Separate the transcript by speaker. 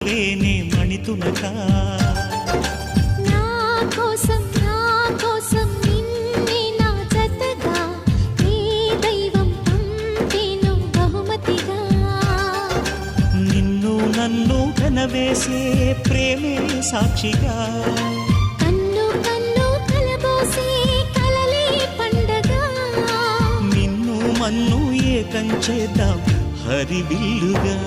Speaker 1: పలికేనే మణితునకా
Speaker 2: నిన్నే నా జతగా నీ దైవం పంపేను బహుమతిగా.
Speaker 1: నిన్ను నన్ను కనవేసే ప్రేమే సాక్షిగా
Speaker 2: కన్ను కన్ను కలబోసే కలలే పండగ.
Speaker 1: నిన్ను మన్ను ఏకం చేద్దాం హరివిల్లుగా.